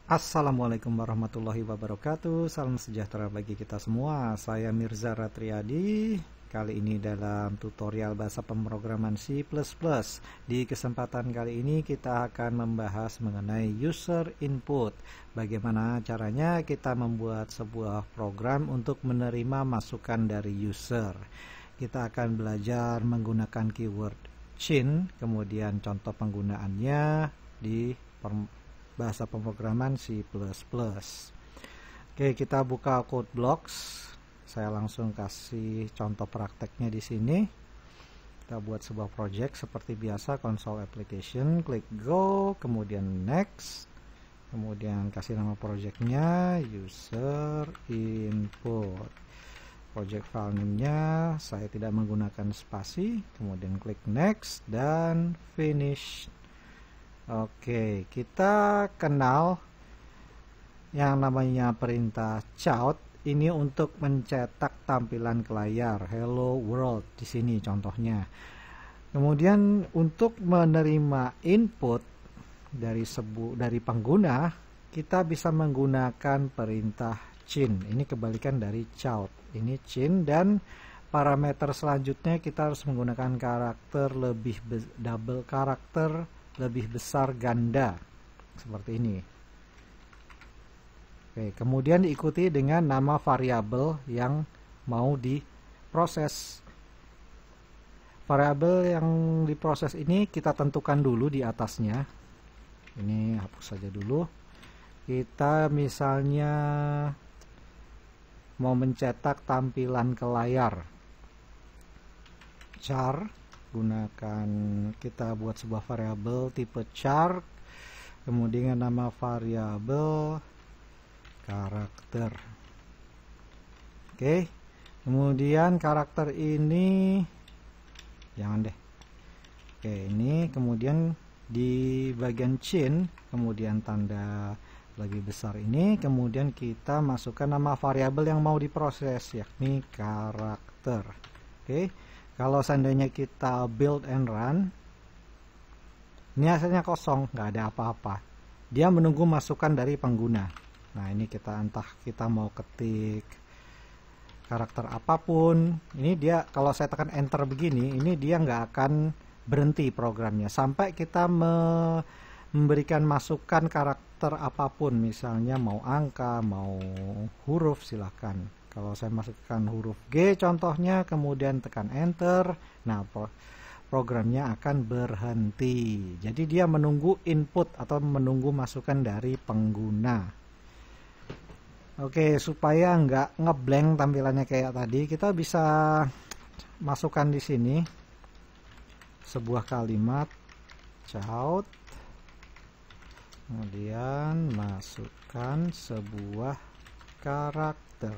Assalamualaikum warahmatullahi wabarakatuh. Salam sejahtera bagi kita semua. Saya Mirza Ratriadi. Kali ini dalam tutorial bahasa pemrograman C++. Di kesempatan kali ini kita akan membahas mengenai user input. Bagaimana caranya kita membuat sebuah program untuk menerima masukan dari user. Kita akan belajar menggunakan keyword chin, kemudian contoh penggunaannya di bahasa pemrograman C++. Oke, kita buka code blocks. Saya langsung kasih contoh prakteknya di sini. Kita buat sebuah project seperti biasa, console application, klik go, kemudian next, kemudian kasih nama projectnya user input. Project file name-nya saya tidak menggunakan spasi, kemudian klik next dan finish. Oke, kita kenal yang namanya perintah chout. Ini untuk mencetak tampilan ke layar hello world di sini contohnya. Kemudian untuk menerima input dari pengguna, kita bisa menggunakan perintah chin. Ini kebalikan dari chout. Ini chin, dan parameter selanjutnya kita harus menggunakan karakter double karakter lebih besar ganda seperti ini. Oke, kemudian diikuti dengan nama variabel yang mau diproses. Variabel yang diproses ini kita tentukan dulu di atasnya. Ini hapus saja dulu. Kita misalnya mau mencetak tampilan ke layar. Char, gunakan, kita buat sebuah variabel tipe char, kemudian nama variabel karakter. Oke, kemudian karakter ini jangan deh. Oke, ini kemudian di bagian chin, kemudian tanda lebih besar ini, kemudian kita masukkan nama variabel yang mau diproses, yakni karakter. Oke, kalau seandainya kita build and run, ini hasilnya kosong, nggak ada apa-apa. Dia menunggu masukan dari pengguna. Nah, ini entah kita mau ketik karakter apapun. Ini dia, kalau saya tekan enter begini, ini dia nggak akan berhenti programnya sampai kita memberikan masukan karakter apapun. Misalnya mau angka, mau huruf, silahkan. Kalau saya masukkan huruf G contohnya, kemudian tekan enter, nah programnya akan berhenti. Jadi dia menunggu input atau menunggu masukan dari pengguna. Oke, supaya nggak ngeblank tampilannya kayak tadi, kita bisa masukkan di sini sebuah kalimat chout, kemudian masukkan sebuah karakter.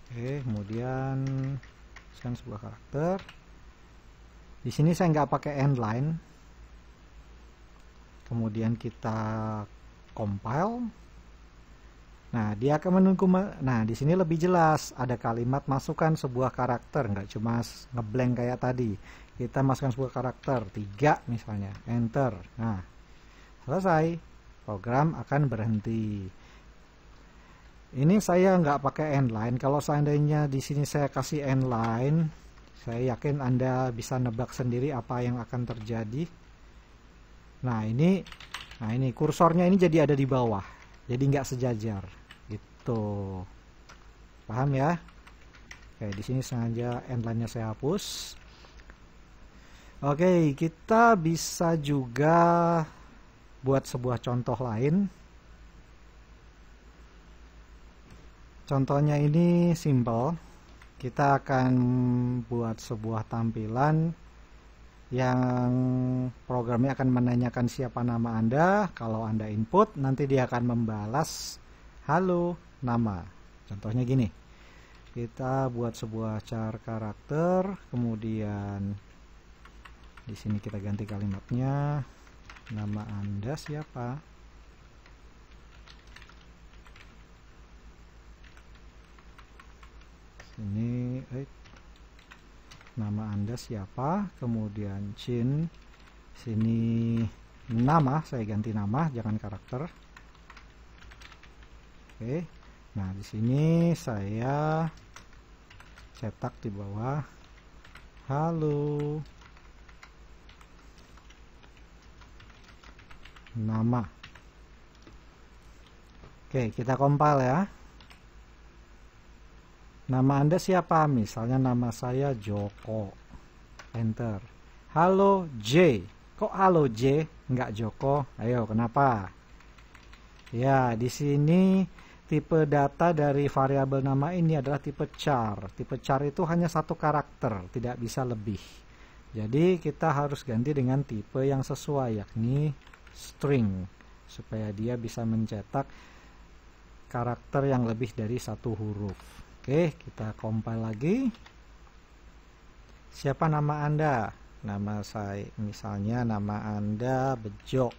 Oke, kemudian sebuah karakter. Di sini saya nggak pakai endline. Kemudian kita compile. Nah, dia akan menunggu. Nah, di sini lebih jelas ada kalimat masukkan sebuah karakter, nggak cuma ngeblank kayak tadi. Kita masukkan sebuah karakter 3 misalnya, enter. Nah, selesai. Program akan berhenti. Ini saya nggak pakai endline. Kalau seandainya di sini saya kasih endline, saya yakin Anda bisa nebak sendiri apa yang akan terjadi. Nah, ini kursornya ini jadi ada di bawah, jadi nggak sejajar, gitu. Paham ya? Oke, di sini sengaja endline-nya saya hapus. Oke, kita bisa juga buat sebuah contoh lain. Contohnya ini simple. Kita akan buat sebuah tampilan yang programnya akan menanyakan siapa nama Anda. Kalau Anda input, nanti dia akan membalas halo nama. Contohnya gini. Kita buat sebuah char karakter, kemudian di sini kita ganti kalimatnya. Nama Anda siapa? Ini nama Anda siapa, kemudian chin, sini nama, saya ganti nama, jangan karakter. Oke. Nah, di sini saya cetak di bawah halo nama. Oke, kita compile ya. Nama Anda siapa? Misalnya nama saya Joko. Enter. Halo J. Kok halo J? Enggak Joko. Ayo, kenapa? Ya, di sini tipe data dari variabel nama ini adalah tipe char. Tipe char itu hanya satu karakter, tidak bisa lebih. Jadi kita harus ganti dengan tipe yang sesuai, yakni string, supaya dia bisa mencetak karakter yang lebih dari satu huruf. Oke, kita compile lagi. Siapa nama Anda? Nama saya, misalnya nama Anda Bejo.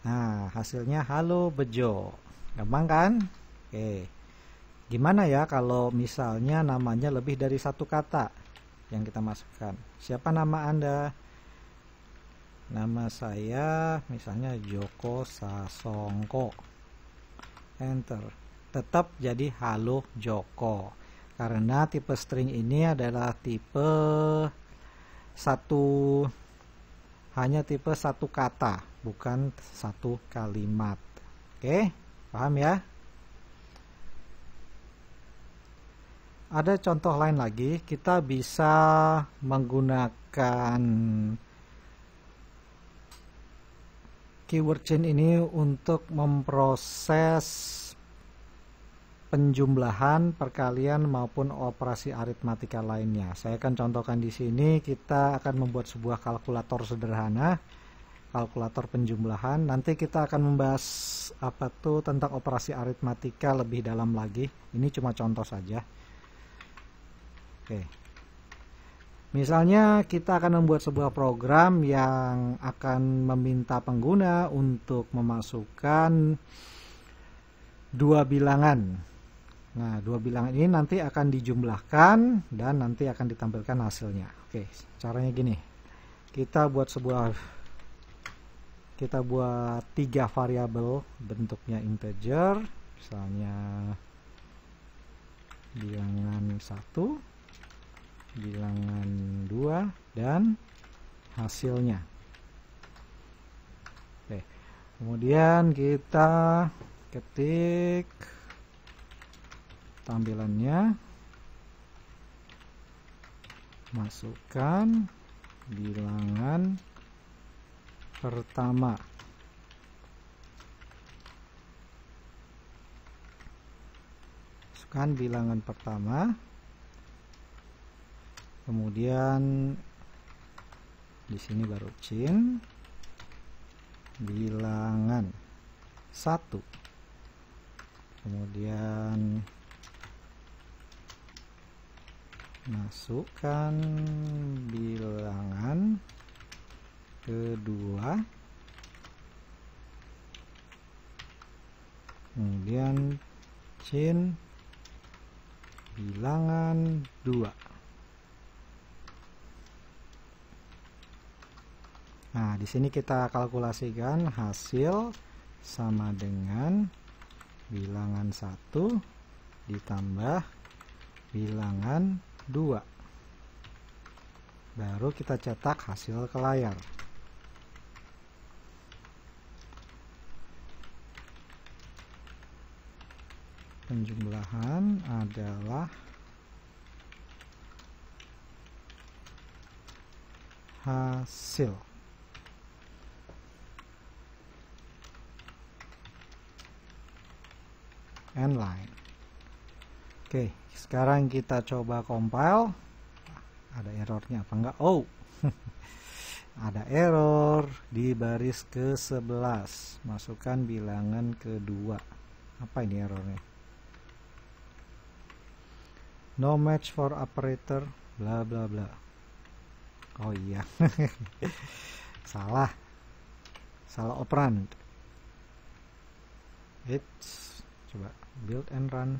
Nah, hasilnya halo Bejo. Gampang kan? Oke. Gimana ya kalau misalnya namanya lebih dari satu kata yang kita masukkan? Siapa nama Anda? Nama saya misalnya Joko Sasongko. Enter. Tetap jadi halo Joko. Karena tipe string ini adalah tipe hanya tipe satu kata, bukan satu kalimat. Oke, paham ya? Ada contoh lain lagi, kita bisa menggunakan keyword chain ini untuk memproses penjumlahan, perkalian maupun operasi aritmatika lainnya. Saya akan contohkan di sini. Kita akan membuat sebuah kalkulator sederhana, kalkulator penjumlahan. Nanti kita akan membahas apa tuh tentang operasi aritmatika lebih dalam lagi. Ini cuma contoh saja. Oke. Misalnya kita akan membuat sebuah program yang akan meminta pengguna untuk memasukkan dua bilangan. Nah, dua bilangan ini nanti akan dijumlahkan dan nanti akan ditampilkan hasilnya. Oke, caranya gini. Kita buat 3 variabel, bentuknya integer, misalnya bilangan 1, bilangan 2, dan hasilnya. Oke. Kemudian kita ketik tampilannya, masukkan bilangan pertama, kemudian di sini baru chain bilangan 1, kemudian masukkan bilangan kedua, kemudian chain bilangan 2. Nah, di sini kita kalkulasikan hasil sama dengan bilangan 1 ditambah bilangan 2. Baru kita cetak hasil ke layar. Penjumlahan adalah hasil. End line. Oke, sekarang kita coba compile. Ada errornya apa enggak? Oh, ada error di baris ke-11. Masukkan bilangan kedua. Apa ini errornya? No match for operator, bla bla bla. Oh iya, salah operand. Coba build and run.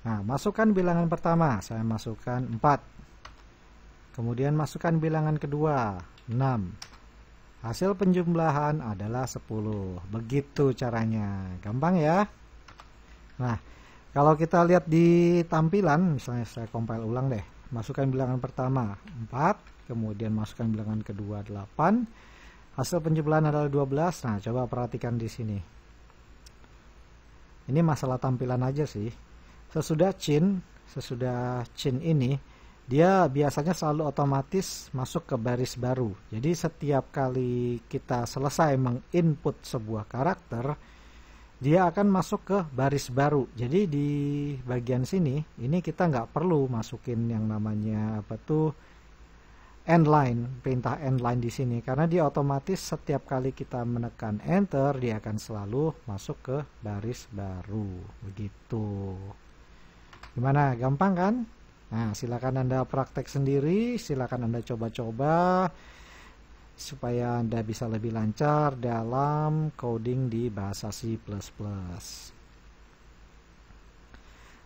Nah, masukkan bilangan pertama. Saya masukkan 4. Kemudian masukkan bilangan kedua, 6. Hasil penjumlahan adalah 10. Begitu caranya. Gampang ya? Nah, kalau kita lihat di tampilan, misalnya saya compile ulang deh. Masukkan bilangan pertama, 4. Kemudian masukkan bilangan kedua, 8. Hasil penjumlahan adalah 12. Nah, coba perhatikan di sini. Ini masalah tampilan aja sih. Sesudah chain ini, dia biasanya selalu otomatis masuk ke baris baru. Jadi setiap kali kita selesai menginput sebuah karakter, dia akan masuk ke baris baru. Jadi di bagian sini, ini kita nggak perlu masukin yang namanya endline, perintah endline di sini, karena dia otomatis setiap kali kita menekan enter, dia akan selalu masuk ke baris baru. Begitu. Gimana? Gampang kan? Nah, silakan Anda praktek sendiri, silakan Anda coba-coba supaya Anda bisa lebih lancar dalam coding di bahasa C++.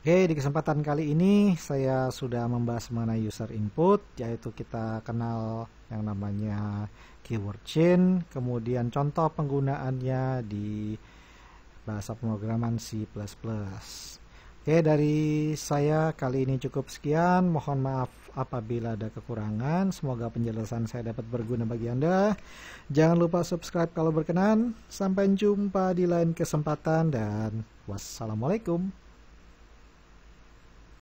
Oke, di kesempatan kali ini saya sudah membahas mengenai user input, yaitu kita kenal yang namanya keyword chain, kemudian contoh penggunaannya di bahasa pemrograman C++. Oke, dari saya kali ini cukup sekian. Mohon maaf apabila ada kekurangan. Semoga penjelasan saya dapat berguna bagi Anda. Jangan lupa subscribe kalau berkenan. Sampai jumpa di lain kesempatan dan wassalamualaikum.